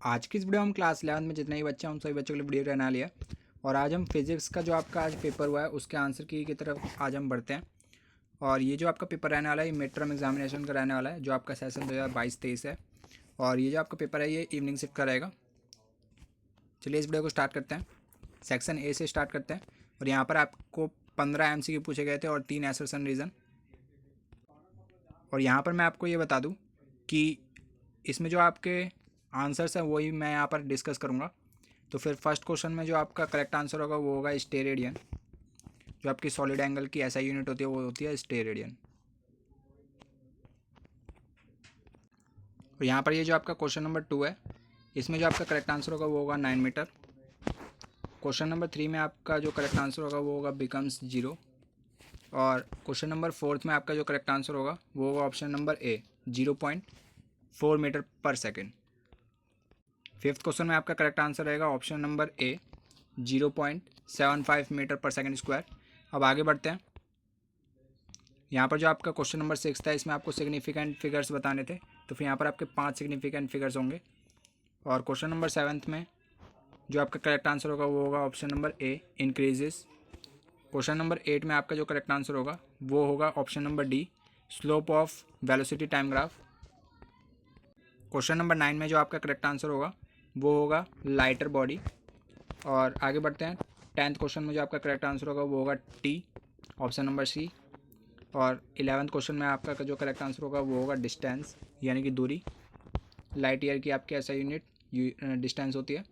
आज की इस वीडियो हम क्लास 11 में जितने ही बच्चे हैं उन सभी बच्चों के लिए वीडियो रहने वाली है। और आज हम फिजिक्स का जो आपका आज पेपर हुआ है उसके आंसर की तरफ आज हम बढ़ते हैं। और ये जो आपका पेपर रहने वाला है ये मिड टर्म एग्जामिनेशन का रहने वाला है, जो आपका सेशन 2022-23 है। और ये जो आपका पेपर है ये इवनिंग शिफ्ट का रहेगा। चलिए इस वीडियो को स्टार्ट करते हैं। सेक्शन ए से स्टार्ट करते हैं। और यहाँ पर आपको 15 MCQ पूछे गए थे और 3 असर्शन रीज़न। और यहाँ पर मैं आपको ये बता दूँ कि इसमें जो आपके आंसर्स हैं वही मैं यहाँ पर डिस्कस करूँगा। तो फिर फर्स्ट क्वेश्चन में जो आपका करेक्ट आंसर होगा वो होगा स्टेरेडियन। जो आपकी सॉलिड एंगल की SI यूनिट होती है वो होती है स्टेरेडियन। और यहाँ पर ये जो आपका क्वेश्चन नंबर 2 है इसमें जो आपका करेक्ट आंसर होगा वो होगा 9 मीटर। क्वेश्चन नंबर 3 में आपका जो करेक्ट आंसर होगा वो होगा बिकम्स 0। और क्वेश्चन नंबर 4 में आपका जो करेक्ट आंसर होगा वो होगा ऑप्शन नंबर ए 0.4 मीटर पर सेकेंड। फिफ्थ क्वेश्चन में आपका करेक्ट आंसर रहेगा ऑप्शन नंबर ए 0.75 मीटर पर सेकेंड स्क्वायर। अब आगे बढ़ते हैं। यहाँ पर जो आपका क्वेश्चन नंबर 6 था इसमें आपको सिग्निफिकेंट फिगर्स बताने थे, तो फिर यहाँ पर आपके 5 सिग्निफिकेंट फिगर्स होंगे। और क्वेश्चन नंबर 7 में जो आपका करेक्ट आंसर होगा वो होगा option number A increases. Question number 8 में आपका जो करेक्ट आंसर होगा वो होगा option number D slope of velocity time graph. Question number 9 में जो आपका करेक्ट आंसर होगा वो होगा लाइटर बॉडी। और आगे बढ़ते हैं। 10th क्वेश्चन में जो आपका करेक्ट आंसर होगा वो होगा टी ऑप्शन नंबर सी। और 11th क्वेश्चन में आपका जो करेक्ट आंसर होगा वो होगा डिस्टेंस यानी कि दूरी। लाइट ईयर की आपकी SI यूनिट डिस्टेंस होती है।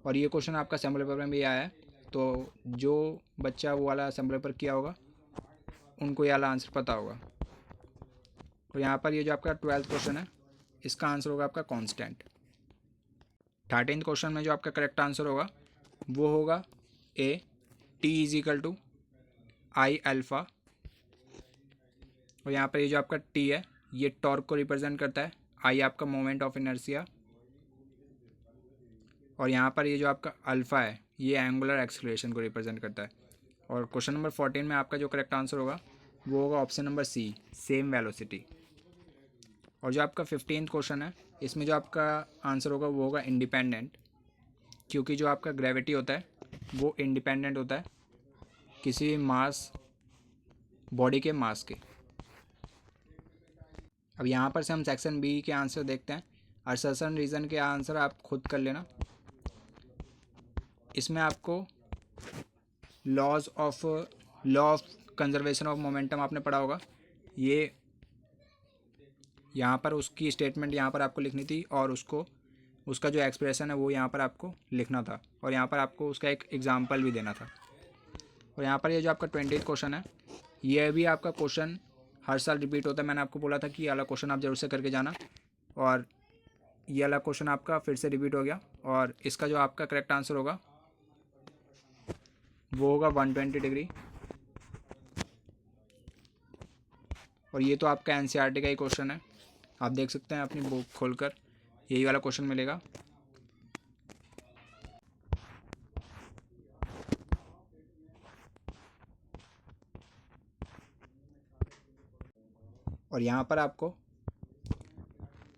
और ये क्वेश्चन आपका सैम्पल पेपर में भी आया है, तो जो बच्चा वो वाला सैम्पल पेपर किया होगा उनको ये वाला आंसर पता होगा। और यहाँ पर ये जो आपका 12th क्वेश्चन है इसका आंसर होगा आपका कांस्टेंट। 13th क्वेश्चन में जो आपका करेक्ट आंसर होगा वो होगा ए T = I अल्फ़ा। और यहाँ पर ये जो आपका टी है ये टॉर्क को रिप्रेजेंट करता है, आई आपका मोमेंट ऑफ इनर्शिया। और यहाँ पर ये जो आपका अल्फ़ा है ये एंगुलर एक्सेलरेशन को रिप्रेजेंट करता है। और क्वेश्चन नंबर 14 में आपका जो करेक्ट आंसर होगा वो होगा option number C same velocity. और जो आपका 15th क्वेश्चन है इसमें जो आपका आंसर होगा वो होगा इंडिपेंडेंट, क्योंकि जो आपका ग्रेविटी होता है वो इंडिपेंडेंट होता है किसी भी मास बॉडी के मास के। अब यहाँ पर से हम सेक्शन बी के आंसर देखते हैं। असर्शन रीज़न के आंसर आप खुद कर लेना। इसमें आपको law of conservation of momentum आपने पढ़ा होगा। ये यहाँ पर उसकी स्टेटमेंट यहाँ पर आपको लिखनी थी और उसका जो एक्सप्रेशन है वो यहाँ पर आपको लिखना था। और यहाँ पर आपको उसका एक एग्जाम्पल भी देना था। और यहाँ पर ये जो आपका 20th क्वेश्चन है ये भी आपका क्वेश्चन हर साल रिपीट होता है। मैंने आपको बोला था कि ये वाला क्वेश्चन आप जरूर से करके जाना, और ये वाला क्वेश्चन आपका फिर से रिपीट हो गया। और इसका जो आपका करेक्ट आंसर होगा वो होगा 120 डिग्री। और ये तो आपका NCERT का ही क्वेश्चन है, आप देख सकते हैं अपनी बुक खोलकर यही वाला क्वेश्चन मिलेगा। और यहाँ पर आपको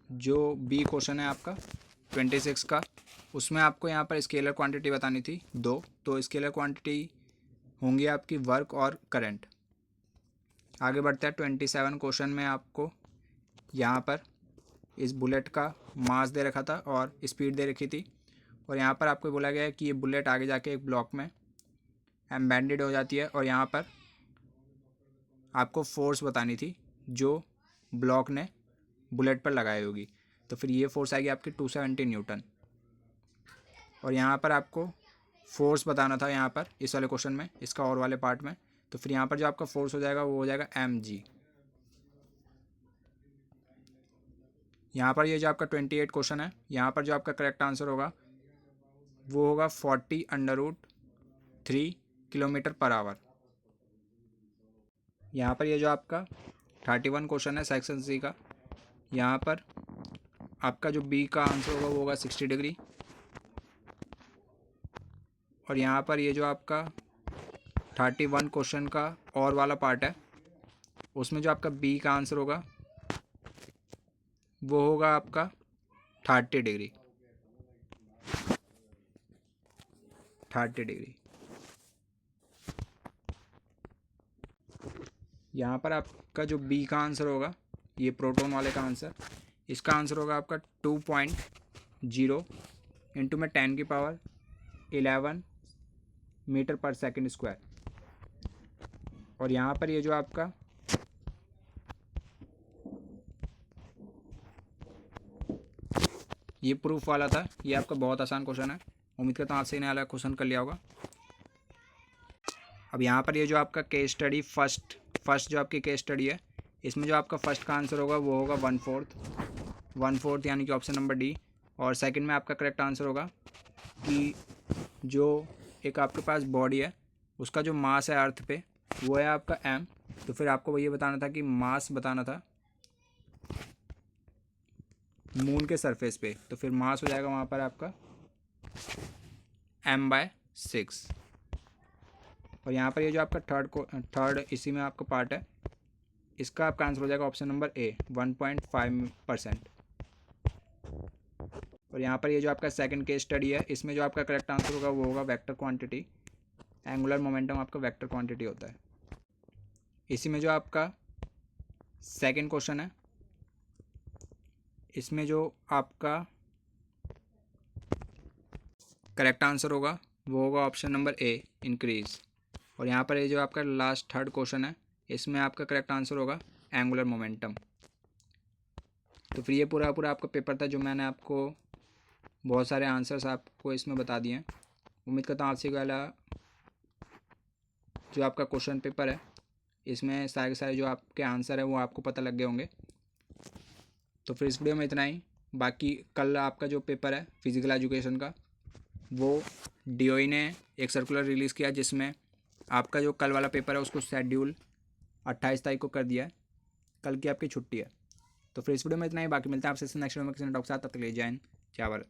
जो बी क्वेश्चन है आपका 26 का उसमें आपको यहाँ पर स्केलर क्वांटिटी बतानी थी 2। तो स्केलर क्वांटिटी होंगी आपकी वर्क और करंट। आगे बढ़ते हैं 27 क्वेश्चन में आपको यहाँ पर इस बुलेट का मास दे रखा था और स्पीड दे रखी थी। और यहाँ पर आपको बोला गया है कि ये बुलेट आगे जाके एक ब्लॉक में एम्बेडेड हो जाती है और यहाँ पर आपको फोर्स बतानी थी जो ब्लॉक ने बुलेट पर लगाई होगी। तो फिर ये फोर्स आएगी आपकी 270 न्यूटन। और यहाँ पर आपको फोर्स बताना था यहाँ पर इस वाले क्वेश्चन में, इसका और वाले पार्ट में। तो फिर यहाँ पर जो आपका फोर्स हो जाएगा वो हो जाएगा mg। यहाँ पर ये जो आपका 28 क्वेश्चन है यहाँ पर जो आपका करेक्ट आंसर होगा वो होगा 40√3 किलोमीटर पर आवर। यहाँ पर ये जो आपका 31 क्वेश्चन है सेक्शन सी का, यहाँ पर आपका जो बी का आंसर होगा वो होगा 60 डिग्री। और यहाँ पर ये जो आपका 31 क्वेश्चन का और वाला पार्ट है उसमें जो आपका बी का आंसर होगा वो होगा आपका 30 डिग्री। 30 डिग्री। यहाँ पर आपका जो बी का आंसर होगा, ये प्रोटॉन वाले का आंसर, इसका आंसर होगा आपका 2.0 इंटू में 10⁻11 मीटर पर सेकंड स्क्वायर। और यहाँ पर ये जो आपका ये प्रूफ वाला था, ये आपका बहुत आसान क्वेश्चन है। उम्मीद करता हूँ आपसे इन्हें वाला क्वेश्चन कर लिया होगा। अब यहाँ पर ये जो आपका केस स्टडी फर्स्ट जो आपकी केस स्टडी है, इसमें जो आपका फर्स्ट का आंसर होगा वो होगा 1/4 यानी कि ऑप्शन नंबर डी। और सेकंड में आपका करेक्ट आंसर होगा कि जो एक आपके पास बॉडी है उसका जो मास है अर्थ पे वो है आपका m। तो फिर आपको ये बताना था कि मास बताना था मून के सरफेस पे, तो फिर मास हो जाएगा वहाँ पर आपका m/6। और यहाँ पर ये जो आपका थर्ड इसी में आपका पार्ट है, इसका आपका आंसर हो जाएगा ऑप्शन नंबर ए 1.5%। और यहाँ पर ये जो आपका सेकंड केस स्टडी है, इसमें जो आपका करेक्ट आंसर होगा वो होगा वेक्टर क्वांटिटी। एंगुलर मोमेंटम आपका वेक्टर क्वांटिटी होता है। इसी में जो आपका सेकंड क्वेश्चन है, इसमें जो आपका करेक्ट आंसर होगा वो होगा ऑप्शन नंबर ए इंक्रीज। और यहाँ पर ये जो आपका लास्ट थर्ड क्वेश्चन है, इसमें आपका करेक्ट आंसर होगा एंगुलर मोमेंटम। तो फिर ये पूरा आपका पेपर था, जो मैंने आपको बहुत सारे आंसर्स आपको इसमें बता दिए हैं। उम्मीद करता हूँ आपसे वाला जो आपका क्वेश्चन पेपर है इसमें सारे के सारे जो आपके आंसर है वो आपको पता लग गए होंगे। तो फिर इस वीडियो में इतना ही। बाकी कल आपका जो पेपर है फिजिकल एजुकेशन का, वो DOE ने एक सर्कुलर रिलीज़ किया जिसमें आपका जो कल वाला पेपर है उसको शेड्यूल 28 तारीख को कर दिया है। कल की आपकी छुट्टी है। तो फिर इस वीडियो में इतना ही। बाकी मिलते हैं आपसे नेक्स्ट वीडियो में किसी टॉप के साथ। तब तक ले जय हिंद, जय भारत।